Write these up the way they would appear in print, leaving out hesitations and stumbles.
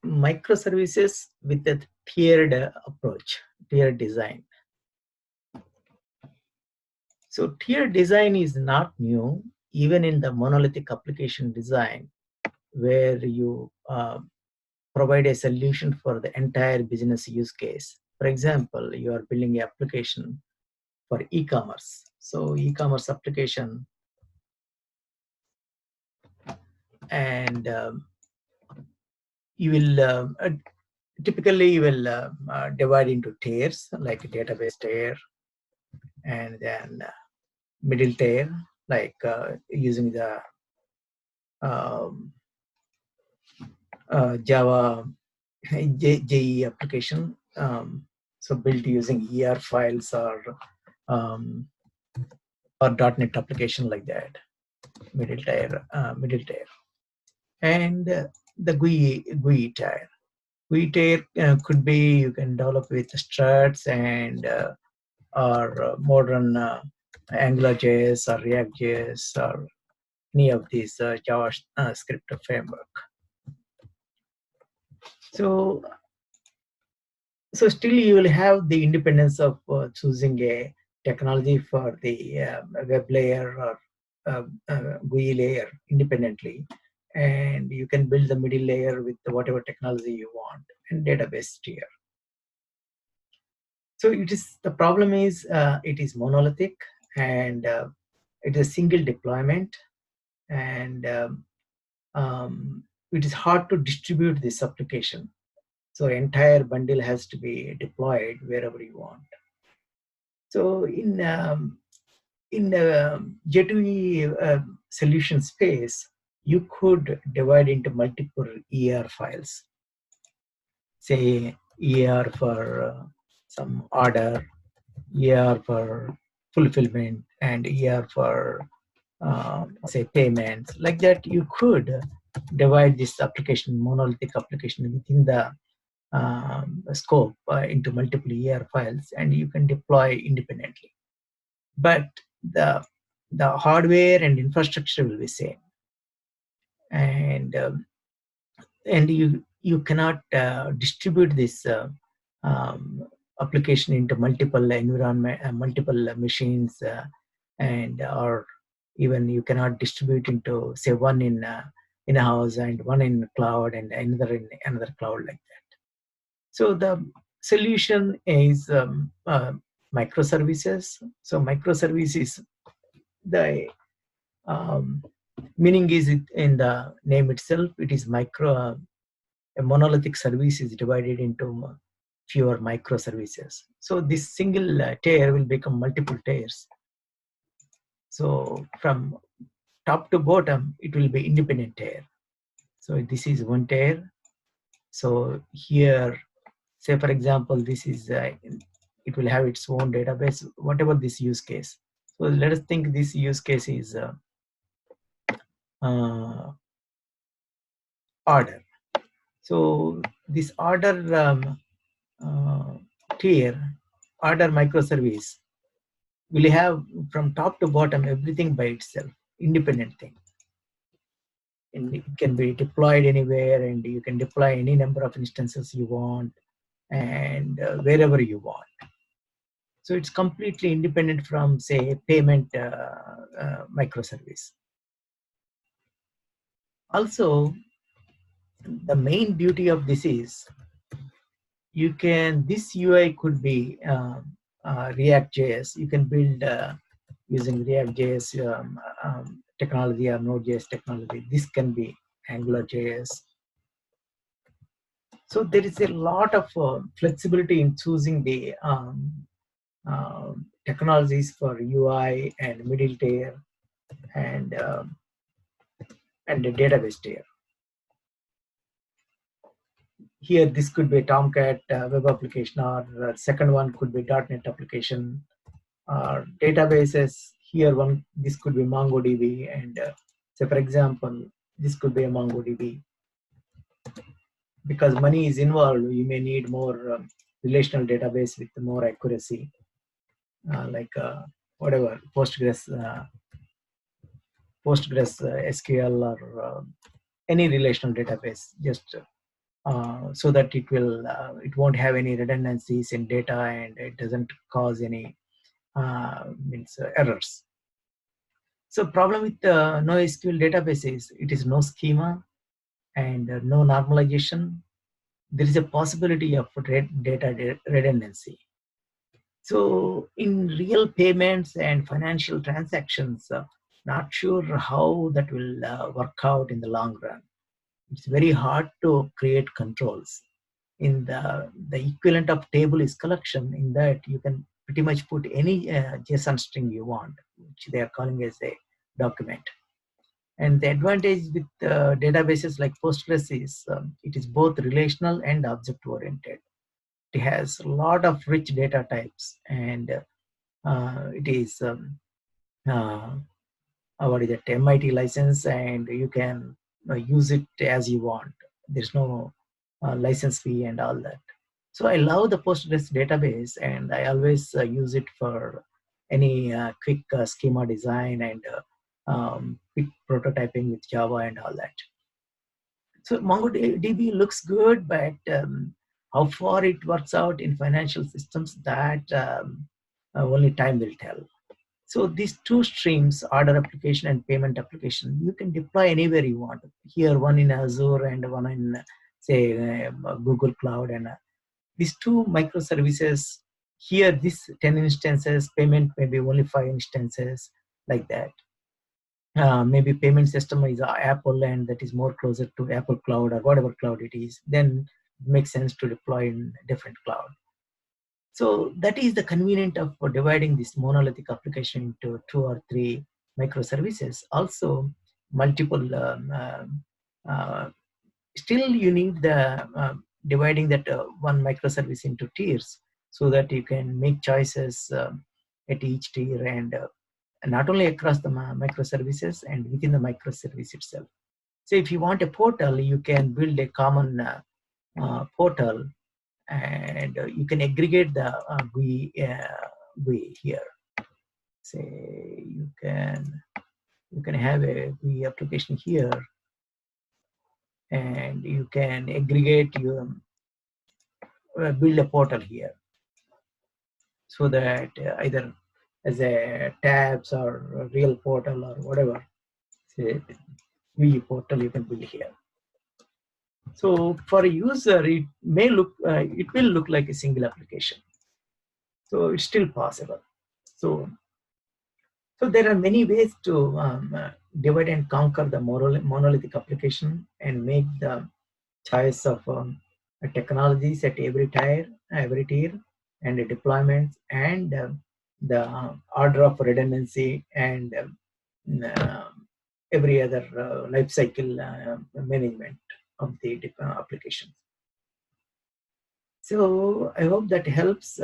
microservices with a tiered approach, tiered design. So tiered design is not new, even in the monolithic application design, where you provide a solution for the entire business use case. For example, you are building an application for e-commerce. So e-commerce application, and you will typically you will divide into tiers, like database tier, and then middle tier, like using the Java JE application, so built using ER files or .NET application like that, middle tier, and the GUI tier. GUI tier could be, you can develop with struts and or modern AngularJS or React.js or any of these JavaScript framework. So still you will have the independence of choosing a technology for the web layer or GUI layer independently, and you can build the middle layer with whatever technology you want, and database tier. So the problem is it is monolithic, and it is a single deployment, and it is hard to distribute this application. So entire bundle has to be deployed wherever you want. So in the J2E solution space, you could divide into multiple ER files. Say ER for some order, ER for fulfillment, and ER for say payments. Like that, you could divide this application, monolithic application, within the scope into multiple ER files, and you can deploy independently. But the hardware and infrastructure will be same, and you cannot distribute this application into multiple environment, multiple machines, and or even you cannot distribute into, say, one in a house and one in cloud and another in another cloud, like that. So the solution is microservices. So microservices, the meaning is in the name itself. It is a monolithic service is divided into fewer microservices. So this single tier will become multiple tiers. So from top to bottom, it will be independent tier. So this is one tier. So here, say for example, this is it will have its own database, whatever this use case. So let us think this use case is order. So this order tier, order microservice, will have from top to bottom everything by itself, independent thing. And it can be deployed anywhere, and you can deploy any number of instances you want, and wherever you want. So it's completely independent from, say, a payment microservice. Also, the main beauty of this is this UI could be React.js. You can build using React.js technology or Node.js technology. This can be AngularJS. So there is a lot of flexibility in choosing the technologies for UI and middle tier and the database tier. Here, this could be a Tomcat web application, or second one could be .NET application, or databases. Here, this could be MongoDB, and so for example, this could be a MongoDB. Because money is involved, you may need more relational database with more accuracy, like whatever Postgres SQL, or any relational database. Just so that it won't have any redundancies in data and it doesn't cause any errors. So problem with NoSQL databases, it is no schema and no normalization. There is a possibility of data redundancy. So in real payments and financial transactions, not sure how that will work out in the long run. It's very hard to create controls. In the equivalent of table is collection. In that you can pretty much put any JSON string you want, which they are calling as a document. And the advantage with databases like Postgres is it is both relational and object oriented. It has a lot of rich data types, and it is uh, what is it, MIT license, and you can use it as you want. There's no license fee and all that. So I love the Postgres database, and I always use it for any quick schema design and quick prototyping with Java and all that. So MongoDB looks good, but how far it works out in financial systems, that only time will tell. So these two streams, order application and payment application, you can deploy anywhere you want. Here, one in Azure and one in, say, Google Cloud. And these two microservices, here, this 10 instances, payment maybe only 5 instances, like that. Maybe payment system is Apple, and that is more closer to Apple Cloud or whatever cloud it is. Then it makes sense to deploy in different cloud. So that is the convenient of dividing this monolithic application into 2 or 3 microservices. Also, multiple, still you need the dividing that one microservice into tiers so that you can make choices at each tier, and not only across the microservices and within the microservice itself. So if you want a portal, you can build a common portal, and you can aggregate the GUI here. Say you can have a GUI application here, and you can aggregate your build a portal here, so that either as a tabs or a real portal or whatever, say GUI portal you can build here. So for a user, it will look like a single application. So it's still possible. So there are many ways to divide and conquer the monolithic application and make the choice of technologies at every tier, and the deployments, and the order of redundancy, and uh, every other life cycle management of the applications. So I hope that helps,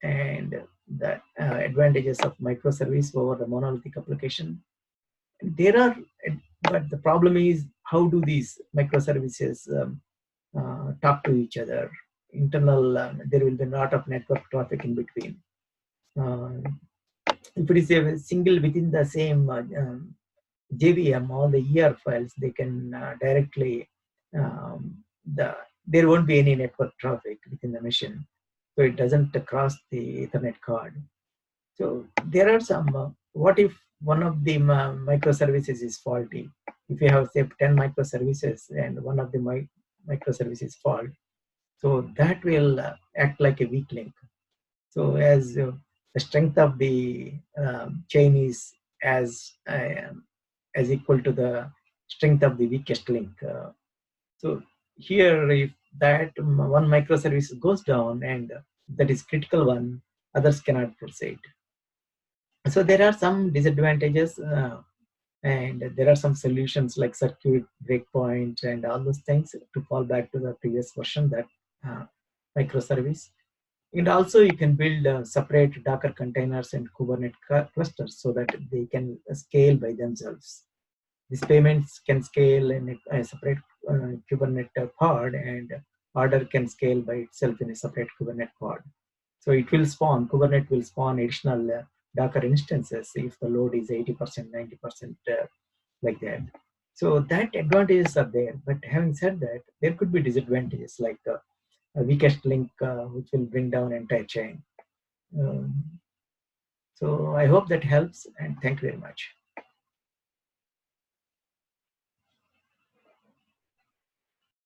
and the advantages of microservice over the monolithic application. There are, but the problem is, how do these microservices talk to each other? Internal, there will be a lot of network traffic in between. If it is a single within the same JVM, all the ER files, they can directly, there won't be any network traffic within the machine. So it doesn't cross the Ethernet card. So there are some, what if one of the microservices is faulty? If you have, say, 10 microservices and one of the microservices fault, so that will act like a weak link. So as the strength of the chain is as equal to the strength of the weakest link. So here, if that one microservice goes down and that is critical one, others cannot proceed. So there are some disadvantages, and there are some solutions like circuit breakpoint and all those things to fall back to the previous version, that microservice. And also you can build separate Docker containers and Kubernetes clusters so that they can scale by themselves. These payments can scale in a separate Kubernetes pod, and order can scale by itself in a separate Kubernetes pod. So it will spawn, Kubernetes will spawn additional Docker instances if the load is 80%, 90%, like that. So that advantages are there. But having said that, there could be disadvantages like a weakest link, which will bring down entire chain. Um, so I hope that helps, and thank you very much.